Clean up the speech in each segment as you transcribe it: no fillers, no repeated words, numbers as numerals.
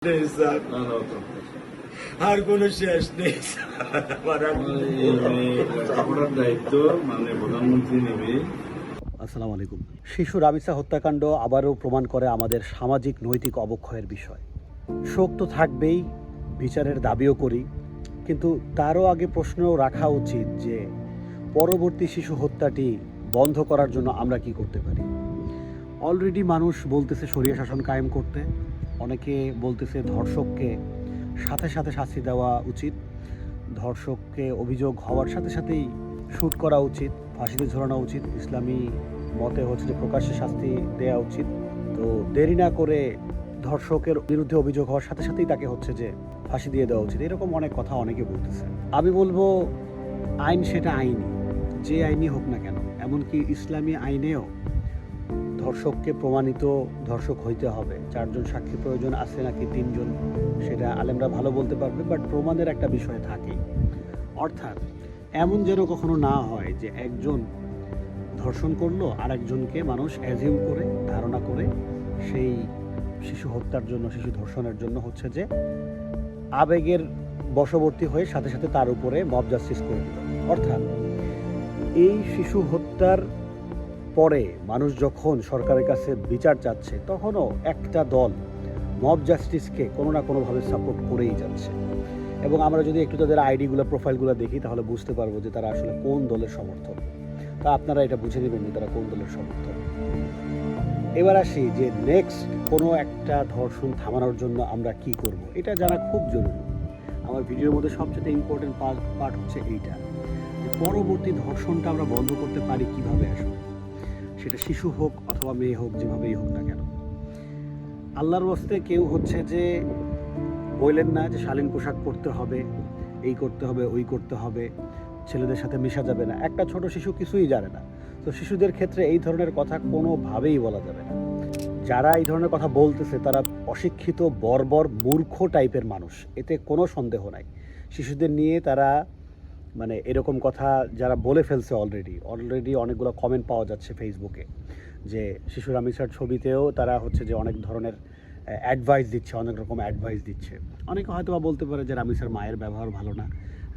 নেই স্যার, আর কোনো শেষ নেই স্যার। আপনার দায়িত্ব মানে প্রধানমন্ত্রী নেবে। আসসালামু আলাইকুম। শিশু রাবিসা হত্যাকাণ্ড আবারও প্রমাণ করে আমাদের সামাজিক নৈতিক অবক্ষয়ের বিষয়। শোক তো থাকবেই, বিচারের দাবিও করি, কিন্তু তারও আগে প্রশ্ন রাখা উচিত যে পরবর্তী শিশু হত্যাটি বন্ধ করার জন্য আমরা কি করতে পারি। অলরেডি মানুষ বলতেছে শরিয়া শাসন কায়েম করতে, অনেকে বলতেছে ধর্ষককে সাথে সাথে শাস্তি দেওয়া উচিত, ধর্ষককে অভিযোগ হওয়ার সাথে সাথেই শ্যুট করা উচিত, ফাঁসিতে ঝোলানো উচিত, ইসলামী মতে হচ্ছে যে প্রকাশ্যে শাস্তি দেওয়া উচিত। তো দেরি না করে ধর্ষকের বিরুদ্ধে অভিযোগ হওয়ার সাথে সাথেই তাকে হচ্ছে যে ফাঁসি দিয়ে দেওয়া উচিত, এরকম অনেক কথা অনেকে বলতেছে। আমি বলবো আইন সেটা আইনই, যে আইনই হোক না কেন, এমনকি ইসলামী আইনেও ধর্ষককে প্রমাণিত ধর্ষক হইতে হবে। 4 জন সাক্ষী প্রয়োজন আছে নাকি 3 জন, সেটা আলেমরা ভালো বলতে পারবে, বাট প্রমাণের একটা বিষয় থাকেই। অর্থাৎ এমন যেন কখনো না হয় যে একজন ধর্ষণ করলো আর একজনকে মানুষ অ্যাজিউম করে, ধারণা করে সেই শিশু হত্যার জন্য, শিশু ধর্ষণের জন্য হচ্ছে যে আবেগের বশবর্তী হয়ে সাথে সাথে তার উপরে মব জাস্টিস করে দিল। অর্থাৎ এই শিশু হত্যার পরে মানুষ যখন সরকারের কাছে বিচার চাচ্ছে, তখনও একটা দল মব জাস্টিসকে কোনো না কোনোভাবে সাপোর্ট করেই যাচ্ছে। এবং আমরা যদি একটু তাদের আইডিগুলো, প্রোফাইলগুলো দেখি, তাহলে বুঝতে পারবো যে তারা আসলে কোন দলের সমর্থক। তা আপনারা এটা বুঝে নেবেন যে তারা কোন দলের সমর্থক। এবার আসি যে নেক্সট কোনো একটা ধর্ষণ থামানোর জন্য আমরা কি করব, এটা জানা খুব জরুরি। আমার ভিডিওর মধ্যে সবচেয়ে ইম্পর্টেন্ট পার্ট হচ্ছে এইটা, যে পরবর্তী ধর্ষণটা আমরা বন্ধ করতে পারি কিভাবে। আসলে সেটা শিশু হোক অথবা মেয়ে হোক, যেভাবেই হোক না কেন, আল্লাহর ওয়াস্তে কেউ হচ্ছে যে বললেন না যে শালীন পোশাক পরতে হবে, এই করতে হবে, ওই করতে হবে, ছেলেদের সাথে মেশা যাবে না। একটা ছোট শিশু কিছুই জানে না, তো শিশুদের ক্ষেত্রে এই ধরনের কথা কোনোভাবেই বলা যাবে না। যারা এই ধরনের কথা বলতেছে তারা অশিক্ষিত, বর্বর, মূর্খ টাইপের মানুষ, এতে কোনো সন্দেহ নাই। শিশুদের নিয়ে তারা মানে এরকম কথা যারা বলে ফেলছে অলরেডি অনেকগুলো কমেন্ট পাওয়া যাচ্ছে ফেসবুকে, যে শিশু রামিসার ছবিতেও তারা হচ্ছে যে অনেক ধরনের অ্যাডভাইস দিচ্ছে, অনেক রকম অ্যাডভাইস দিচ্ছে। অনেকে হয়তো বা বলতে পারে যে রামিসার মায়ের ব্যবহার ভালো না,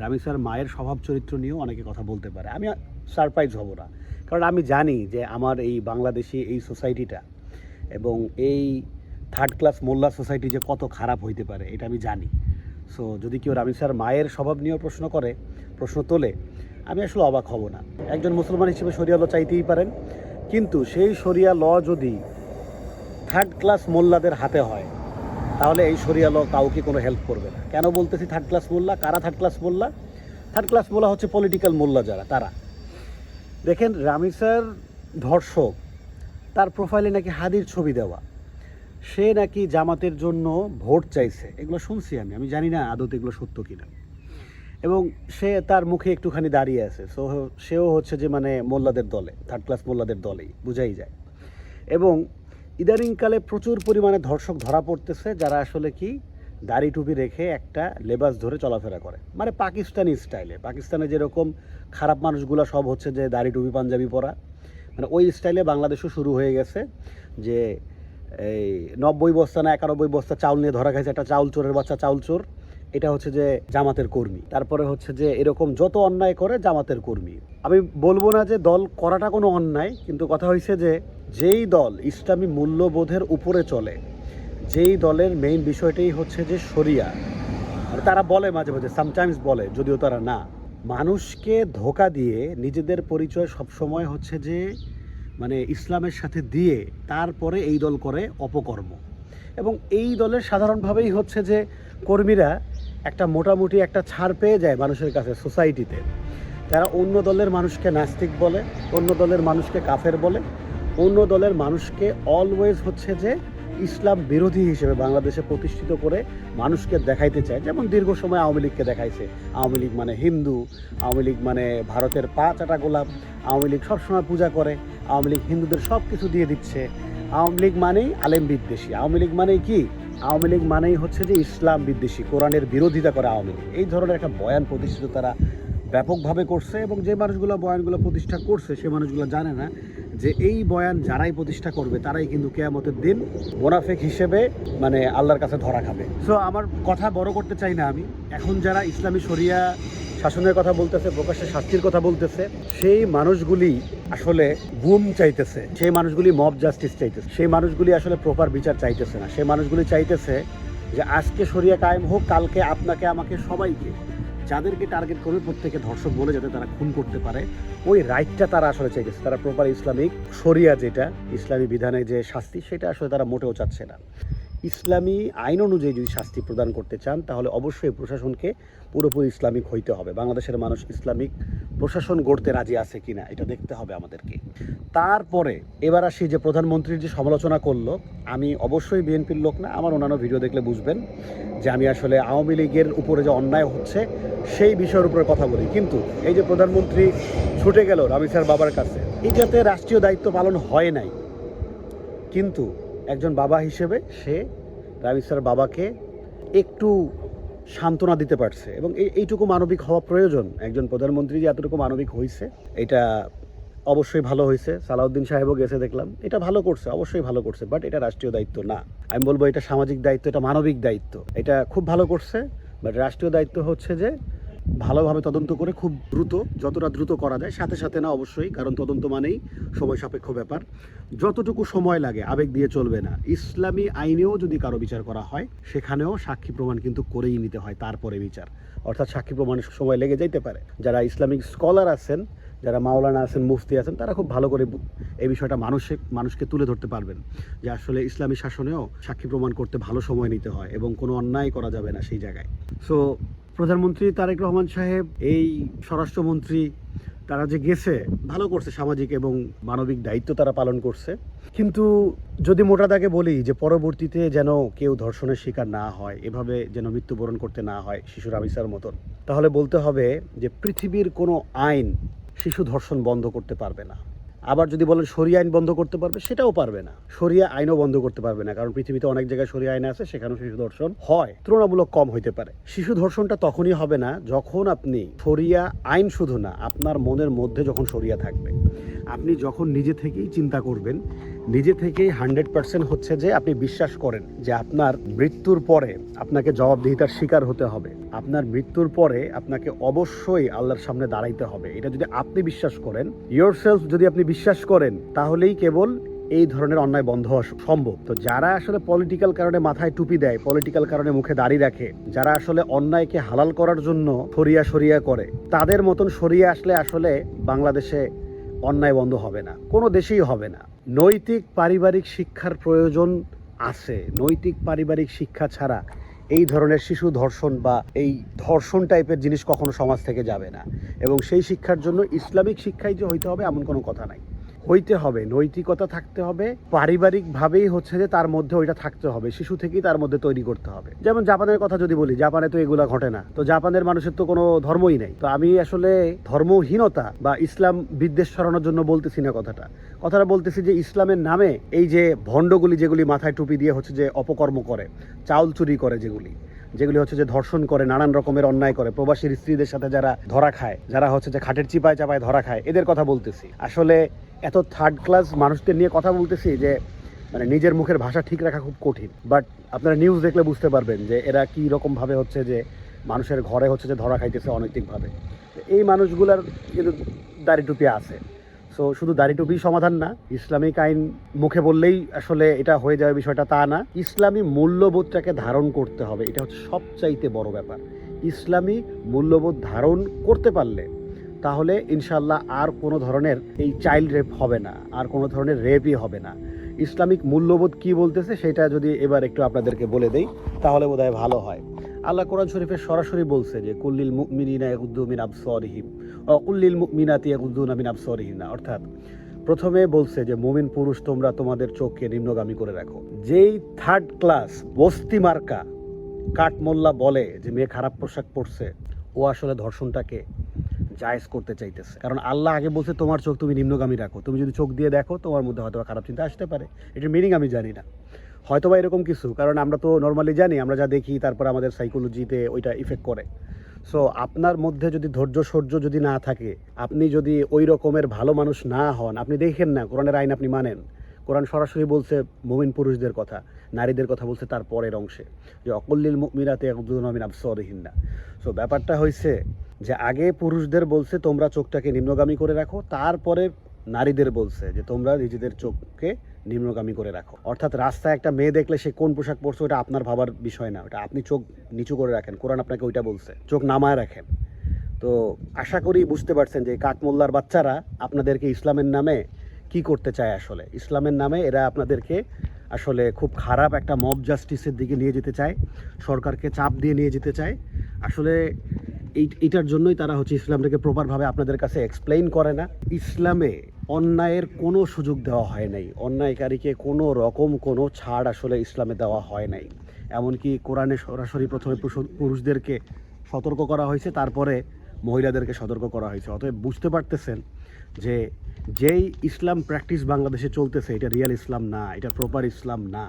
রামিসার মায়ের স্বভাব চরিত্র নিয়েও অনেকে কথা বলতে পারে। আমি সারপ্রাইজ হব না, কারণ আমি জানি যে আমার এই বাংলাদেশি এই সোসাইটিটা এবং এই থার্ড ক্লাস মোল্লা সোসাইটি যে কত খারাপ হইতে পারে, এটা আমি জানি। সো যদি কেউ রামিসার মায়ের স্বভাব নিয়েও প্রশ্ন তোলে, আমি আসলে অবাক হব না। একজন মুসলমান হিসেবে শরিয়া ল চাইতেই পারেন, কিন্তু সেই শরিয়া ল যদি থার্ড ক্লাস মোল্লাদের হাতে হয়, তাহলে এই শরিয়া ল কাউকে কোনো হেল্প করবে না। কেন বলতেছি থার্ড ক্লাস মোল্লা? কারা থার্ড ক্লাস মোল্লা? থার্ড ক্লাস মোল্লা হচ্ছে পলিটিক্যাল মোল্লা যারা, তারা। দেখেন, রামিসার ধর্ষক, তার প্রোফাইলে নাকি হাদির ছবি দেওয়া, সে নাকি জামাতের জন্য ভোট চাইছে, এগুলো শুনছি আমি জানি না আদতে এগুলো সত্য কিনা। এবং সে তার মুখে একটুখানি দাঁড়িয়ে আছে, সো সেও হচ্ছে যে মানে মোল্লাদের দলে, থার্ড ক্লাস মোল্লাদের দলেই, বুঝাই যায়। এবং ইদানিংকালে প্রচুর পরিমাণে ধর্ষক ধরা পড়তেছে যারা আসলে কি দাড়ি টুপি রেখে একটা লেবাস ধরে চলাফেরা করে, মানে পাকিস্তানি স্টাইলে। পাকিস্তানে যেরকম খারাপ মানুষগুলো সব হচ্ছে যে দাড়ি টুপি পাঞ্জাবি পরা, মানে ওই স্টাইলে বাংলাদেশও শুরু হয়ে গেছে। যে এই 90 বস্তা না 91 বস্তা চাউল নিয়ে ধরা খাইছে একটা চাউল চোরের বাচ্চা, চাউল চোর, এটা হচ্ছে যে জামাতের কর্মী। তারপরে হচ্ছে যে এরকম যত অন্যায় করে জামাতের কর্মী। আমি বলবো না যে দল করাটা কোনো অন্যায়, কিন্তু কথা হয়েছে যে যেই দল ইসলামী মূল্যবোধের উপরে চলে, যেই দলের মেইন বিষয়টাই হচ্ছে যে শরিয়া, মানে তারা বলে মাঝে মাঝে, সামটাইমস বলে, যদিও তারা না, মানুষকে ধোঁকা দিয়ে নিজেদের পরিচয় সবসময় হচ্ছে যে মানে ইসলামের সাথে দিয়ে তারপরে এই দল করে অপকর্ম। এবং এই দলের সাধারণভাবেই হচ্ছে যে কর্মীরা একটা মোটামুটি একটা ছাড় পেয়ে যায় মানুষের কাছে, সোসাইটিতে। তারা অন্য দলের মানুষকে নাস্তিক বলে, অন্য দলের মানুষকে কাফের বলে, অন্য দলের মানুষকে অলওয়েজ হচ্ছে যে ইসলাম বিরোধী হিসেবে বাংলাদেশে প্রতিষ্ঠিত করে মানুষকে দেখাইতে চায়। যেমন দীর্ঘ সময় আওয়ামী লীগকে দেখাইছে, আওয়ামী লীগ মানে হিন্দু, আওয়ামী লীগ মানে ভারতের পা চাটা গোলাপ, আওয়ামী লীগ সবসময় পূজা করে, আওয়ামী লীগ হিন্দুদের সব কিছু দিয়ে দিচ্ছে, আওয়ামী লীগ মানেই আলেম বিদ্বেষী, আওয়ামী লীগ মানেই কি, আওয়ামী লীগ মানেই হচ্ছে যে ইসলাম বিদ্বেষী, কোরআনের বিরোধিতা করে আওয়ামী লীগ। এই ধরনের একটা বয়ান প্রতিষ্ঠিত তারা ব্যাপকভাবে করছে। এবং যে মানুষগুলো বয়ানগুলো প্রতিষ্ঠা করছে সে মানুষগুলো জানে না যে এই বয়ান যারাই প্রতিষ্ঠা করবে তারাই কিন্তু কিয়ামতের দিন মোনাফেক হিসেবে মানে আল্লাহর কাছে ধরা খাবে। সো আমার কথা বড় করতে চাই না আমি। এখন যারা ইসলামী শরিয়া শাসনের কথা বলতেছে, প্রকাশ্যে শাস্তির কথা বলতেছে, সেই মানুষগুলি আসলে গুম চাইতেছে, সেই মানুষগুলি মব জাস্টিস চাইতেছে, সেই মানুষগুলি আসলে প্রপার বিচার চাইতেছে না। সেই মানুষগুলি চাইতেছে যে আজকে শরিয়া কায়েম হোক, কালকে আপনাকে আমাকে সবাইকে, যাদেরকে টার্গেট করবে প্রত্যেকে ধর্ষক বলে যাতে তারা খুন করতে পারে, ওই রাইটটা তারা আসলে চাইতেছে। তারা প্রপার ইসলামিক শরিয়া, যেটা ইসলামী বিধানে যে শাস্তি, সেটা আসলে তারা মোটেও চাচ্ছে না। ইসলামী আইন অনুযায়ী যদি শাস্তি প্রদান করতে চান তাহলে অবশ্যই প্রশাসনকে পুরোপুরি ইসলামিক হইতে হবে। বাংলাদেশের মানুষ ইসলামিক প্রশাসন গড়তে রাজি আছে কিনা এটা দেখতে হবে আমাদেরকে। তারপরে এবার আসি যে প্রধানমন্ত্রীর যে সমালোচনা করলো, আমি অবশ্যই বিএনপির লোক না, আমার অন্যান্য ভিডিও দেখলে বুঝবেন যে আমি আসলে আওয়ামী লীগের উপরে যে অন্যায় হচ্ছে সেই বিষয়ের উপরে কথা বলি। কিন্তু এই যে প্রধানমন্ত্রী ছুটে গেল রামিসার বাবার কাছে, এটাতে রাষ্ট্রীয় দায়িত্ব পালন হয় নাই, কিন্তু একজন বাবা হিসেবে সে রামিসার বাবাকে একটু সান্ত্বনা দিতে পারছে, এবং এইটুকু মানবিক হওয়া প্রয়োজন। একজন প্রধানমন্ত্রী যে এতটুকু মানবিক হয়েছে এটা অবশ্যই ভালো হয়েছে। সালাউদ্দিন সাহেবও গেছে দেখলাম, এটা ভালো করছে, অবশ্যই ভালো করছে, বাট এটা রাষ্ট্রীয় দায়িত্ব না। আমি বলবো এটা সামাজিক দায়িত্ব, এটা মানবিক দায়িত্ব, এটা খুব ভালো করছে। বাট রাষ্ট্রীয় দায়িত্ব হচ্ছে যে ভালোভাবে তদন্ত করে খুব দ্রুত, যতটা দ্রুত করা যায়, সাথে সাথে না অবশ্যই, কারণ তদন্ত মানেই সময় সাপেক্ষ ব্যাপার, যতটুকু সময় লাগে আবেগ দিয়ে চলবে না। ইসলামী আইনেও যদি কারো বিচার করা হয় সেখানেও সাক্ষী প্রমাণ কিন্তু করেই নিতে হয়, তারপরে বিচার। অর্থাৎ সাক্ষী প্রমাণের সময় লেগে যাইতে পারে। যারা ইসলামিক স্কলার আছেন, যারা মাওলানা আছেন, মুফতি আছেন, তারা খুব ভালো করে এই বিষয়টা মানুষকে তুলে ধরতে পারবেন যে আসলে ইসলামী শাসনেও সাক্ষী প্রমাণ করতে ভালো সময় নিতে হয় এবং কোনো অন্যায় করা যাবে না সেই জায়গায়। সো প্রধানমন্ত্রী তারেক রহমান সাহেব, এই স্বরাষ্ট্রমন্ত্রী, তারা যে গেছে ভালো করছে, সামাজিক এবং মানবিক দায়িত্ব তারা পালন করছে। কিন্তু যদি মোটা দাগে বলি যে পরবর্তীতে যেন কেউ ধর্ষণের শিকার না হয়, এভাবে যেন মৃত্যুবরণ করতে না হয় শিশু রামিসার মতন, তাহলে বলতে হবে যে পৃথিবীর কোনো আইন শিশু ধর্ষণ বন্ধ করতে পারবে না। আবার যদি বলেন শরিয়া আইন বন্ধ করতে পারবে, সেটাও পারবে না। শরিয়া আইনও বন্ধ করতে পারবে না, কারণ পৃথিবীতে অনেক জায়গায় শরিয়া আইন আছে, সেখানেও শিশু ধর্ষণ হয়, তুলনামূলক কম হইতে পারে। শিশু ধর্ষণটা তখনই হবে না যখন আপনি শরিয়া আইন শুধু না, আপনার মনের মধ্যে যখন শরিয়া থাকবে, আপনি যখন নিজে থেকেই চিন্তা করবেন, নিজে থেকেই 100% হচ্ছে যে আপনি বিশ্বাস করেন যে আপনার মৃত্যুর পরে আপনাকে জবাবদিহিতার শিকার হতে হবে, আপনার মৃত্যুর পরে আপনাকে অবশ্যই আল্লাহর সামনে দাঁড়াইতে হবে, এটা যদি আপনি বিশ্বাস করেন, ইয়োরসেলফ যদি আপনি বিশ্বাস করেন, তাহলেই কেবল এই ধরনের অন্যায় বন্ধ হওয়া সম্ভব। তো যারা আসলে পলিটিক্যাল কারণে মাথায় টুপি দেয়, পলিটিক্যাল কারণে মুখে দাড়ি রাখে, যারা আসলে অন্যায়কে হালাল করার জন্য শরিয়া করে, তাদের মতন শরিয়া আসলে আসলে বাংলাদেশে অন্যায় বন্ধ হবে না, কোনো দেশেই হবে না। নৈতিক পারিবারিক শিক্ষার প্রয়োজন আছে। নৈতিক পারিবারিক শিক্ষা ছাড়া এই ধরনের শিশু ধর্ষণ বা এই ধর্ষণ টাইপের জিনিস কখনো সমাজ থেকে যাবে না। এবং সেই শিক্ষার জন্য ইসলামিক শিক্ষাই যে হইতে হবে এমন কোনো কথা নাই, হইতে হবে, নৈতিকতা থাকতে হবে, পারিবারিকভাবেই হচ্ছে যে তার মধ্যে ওইটা থাকতে হবে, শিশু থেকেই তার মধ্যে তৈরি করতে হবে। যেমন জাপানের কথা যদি বলি, জাপানে তো এগুলা ঘটে না, তো জাপানের মানুষের তো কোনো ধর্মই নেই। তো আমি আসলে ধর্মহীনতা বা ইসলাম বিদ্বেষ ছড়ানোর জন্য বলতেছি না, কথাটা বলতেছি যে ইসলামের নামে এই যে ভণ্ডগুলি, যেগুলি মাথায় টুপি দিয়ে হচ্ছে যে অপকর্ম করে, চাউল চুরি করে, যেগুলি হচ্ছে যে ধর্ষণ করে, নানান রকমের অন্যায় করে, প্রবাসীর স্ত্রীদের সাথে যারা ধরা খায়, যারা হচ্ছে যে খাটের চিপায় চাপায় ধরা খায়, এদের কথা বলতেছি। আসলে এত থার্ড ক্লাস মানুষদের নিয়ে কথা বলতেছি যে মানে নিজের মুখের ভাষা ঠিক রাখা খুব কঠিন। বাট আপনারা নিউজ দেখলে বুঝতে পারবেন যে এরা কী রকমভাবে হচ্ছে যে মানুষের ঘরে হচ্ছে যে ধরা খাইতেছে অনৈতিকভাবে। এই মানুষগুলার কিন্তু দাড়ি টুপি আছে। সো শুধু দাড়ি টুপি সমাধান না, ইসলামিক আইন মুখে বললেই আসলে এটা হয়ে যাবে বিষয়টা তা না। ইসলামী মূল্যবোধটাকে ধারণ করতে হবে, এটা হচ্ছে সবচাইতে বড় ব্যাপার। ইসলামী মূল্যবোধ ধারণ করতে পারলে তাহলে ইনশাল্লাহ আর কোনো ধরনের এই চাইল্ড রেপ হবে না, আর কোনো ধরনের রেপই হবে না। ইসলামিক মূল্যবোধ কি বলতেছে সেটা যদি এবার একটু আপনাদেরকে বলে দেই তাহলে বোধহয় ভালো হয়। আল্লাহ কোরআন শরীফে সরাসরি বলছে যে কুল্লিল মুমিনিনা ইয়াগুদ্দু মিন আবসারিহিম ওয়া কুল্লিল মুমিনাতি ইয়াগুদ্দুনা মিন আবসারিহিন্না, অর্থাৎ প্রথমে বলছে যে মুমিন পুরুষ তোমরা তোমাদের চোখকে নিম্নগামী করে রাখো। যেই থার্ড ক্লাস বস্তি মার্কা কাঠমোল্লা বলে যে মেয়ে খারাপ পোশাক পরছে, ও আসলে ধর্ষণটাকে জায়েজ করতে চাইতেছে। কারণ আল্লাহ আগে বলছে তোমার চোখ তুমি নিম্নগামী রাখো, তুমি যদি চোখ দিয়ে দেখো তোমার মধ্যে হয়তো খারাপ চিন্তা আসতে পারে। এটার মিনিং আমি জানি না, হয়তোবা এরকম কিছু, কারণ আমরা তো নর্মালি জানি, আমরা যা দেখি তারপর আমাদের সাইকোলজিতে ওইটা ইফেক্ট করে। সো আপনার মধ্যে যদি ধৈর্য সহ্য যদি না থাকে, আপনি যদি ওই রকমের ভালো মানুষ না হন, আপনি দেখেন না কোরআনের আইন আপনি মানেন, কোরআন সরাসরি বলছে মুমিন পুরুষদের কথা, নারীদের কথা বলছে তার পরের অংশে যে অকল্লিল মুমিনাতে ইয়াগুদ্দুনা মিন আবসারিহিন্না। সো ব্যাপারটা হয়েছে যে আগে পুরুষদের বলছে তোমরা চোখটাকে নিম্নগামী করে রাখো, তারপরে নারীদের বলছে যে তোমরা নিজেদের চোখকে নিম্নগামী করে রাখো। অর্থাৎ রাস্তায় একটা মেয়ে দেখলে সে কোন পোশাক পরছে ওটা আপনার ভাবার বিষয় না, ওটা আপনি চোখ নিচু করে রাখেন, কোরআন আপনাকে ওইটা বলছে, চোখ নামায় রাখেন। তো আশা করি বুঝতে পারছেন যে কাঠমোল্লার বাচ্চারা আপনাদেরকে ইসলামের নামে কি করতে চায়। আসলে ইসলামের নামে এরা আপনাদেরকে আসলে খুব খারাপ একটা মব জাস্টিসের দিকে নিয়ে যেতে চায়, সরকারকে চাপ দিয়ে নিয়ে যেতে চায়। আসলে এইটার জন্যই তারা হচ্ছে ইসলামটাকে প্রপারভাবে আপনাদের কাছে এক্সপ্লেইন করে না। ইসলামে অন্যায়ের কোনো সুযোগ দেওয়া হয় নাই, অন্যায়কারীকে কোনো রকম কোনো ছাড় আসলে ইসলামে দেওয়া হয় নাই। এমনকি কোরআনে সরাসরি প্রথমে পুরুষদেরকে সতর্ক করা হয়েছে, তারপরে মহিলাদেরকে সতর্ক করা হয়েছে। অতএব বুঝতে পারতেছেন যে যেই ইসলাম প্র্যাকটিস বাংলাদেশে চলতেছে এটা রিয়েল ইসলাম না, এটা প্রপার ইসলাম না।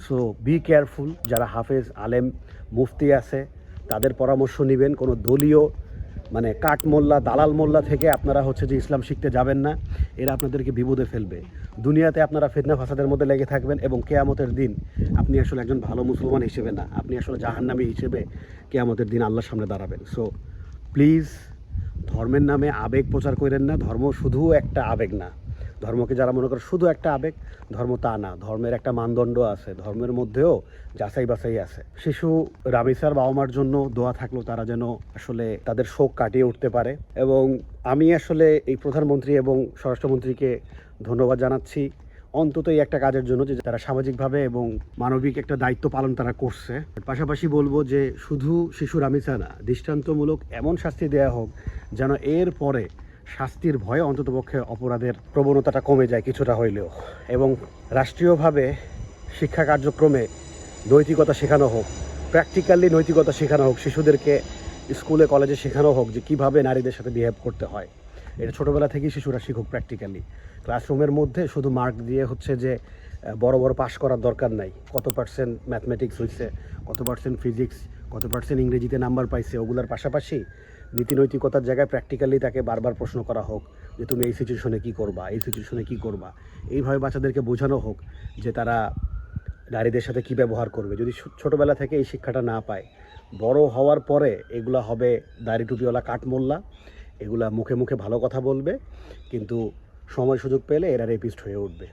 So be careful. যারা হাফেজ আলেম মুফতি আছে তাদের পরামর্শ নেবেন। কোনো দলীয় মানে কাঠ মোল্লা দালাল মোল্লা থেকে আপনারা হচ্ছে যে ইসলাম শিখতে যাবেন না, এরা আপনাদেরকে বিপদে ফেলবে। দুনিয়াতে আপনারা ফিতনা ফাসাদের মধ্যে লেগে থাকবেন এবং কেয়ামতের দিন আপনি আসলে একজন ভালো মুসলমান হিসেবে না, আপনি আসলে জাহান্নামী হিসেবে কেয়ামতের দিন আল্লাহর সামনে দাঁড়াবেন। সো প্লিজ ধর্মের নামে আবেগ প্রচার করেন না। ধর্ম শুধু একটা আবেগ না, ধর্মকে যারা মনে করে শুধু একটা আবেগ, ধর্ম তা না। ধর্মের একটা মানদণ্ড আছে, ধর্মের মধ্যেও যাচাই বাছাই আছে। শিশু রামিসার বাবা মার জন্য দোয়া থাকলো, তারা যেন আসলে তাদের শোক কাটিয়ে উঠতে পারে। এবং আমি আসলে এই প্রধানমন্ত্রী এবং স্বরাষ্ট্রমন্ত্রীকে ধন্যবাদ জানাচ্ছি অন্তত এই একটা কাজের জন্য, যে তারা সামাজিকভাবে এবং মানবিক একটা দায়িত্ব পালন তারা করছে। পাশাপাশি বলবো যে শুধু শিশু রামিসা না, দৃষ্টান্তমূলক এমন শাস্তি দেওয়া হোক যেন এর পরে শাস্তির ভয়ে অন্ততপক্ষে অপরাধের প্রবণতাটা কমে যায় কিছুটা হইলেও। এবং রাষ্ট্রীয়ভাবে শিক্ষা কার্যক্রমে নৈতিকতা শেখানো হোক, প্র্যাকটিক্যালি নৈতিকতা শেখানো হোক, শিশুদেরকে স্কুলে কলেজে শেখানো হোক যে কীভাবে নারীদের সাথে বিহেভ করতে হয়। এটা ছোটোবেলা থেকেই শিশুরা শিখুক প্র্যাকটিক্যালি। ক্লাসরুমের মধ্যে শুধু মার্ক দিয়ে হচ্ছে যে বড় বড় পাস করার দরকার নাই। কত পার্সেন্ট ম্যাথমেটিক্স হয়েছে, কত পার্সেন্ট ফিজিক্স, কত পার্সেন্ট ইংরেজিতে নাম্বার পাইছে, ওগুলোর পাশাপাশি নীতি নৈতিকতার জায়গায় প্র্যাকটিক্যালি তাকে বারবার প্রশ্ন করা হোক যে তুমি এই সিচুয়েশনে কী করবা, এই সিচুয়েশনে কী করবা। এইভাবে বাচ্চাদেরকে বোঝানো হোক যে তারা নারীদের সাথে কী ব্যবহার করবে। যদি ছোটোবেলা থেকে এই শিক্ষাটা না পায়, বড় হওয়ার পরে এগুলা হবে দাড়ি টুপিওয়ালা কাঠমোল্লা, এগুলা মুখে মুখে ভালো কথা বলবে, কিন্তু সময় সুযোগ পেলে এরা রেপিস্ট হয়ে উঠবে।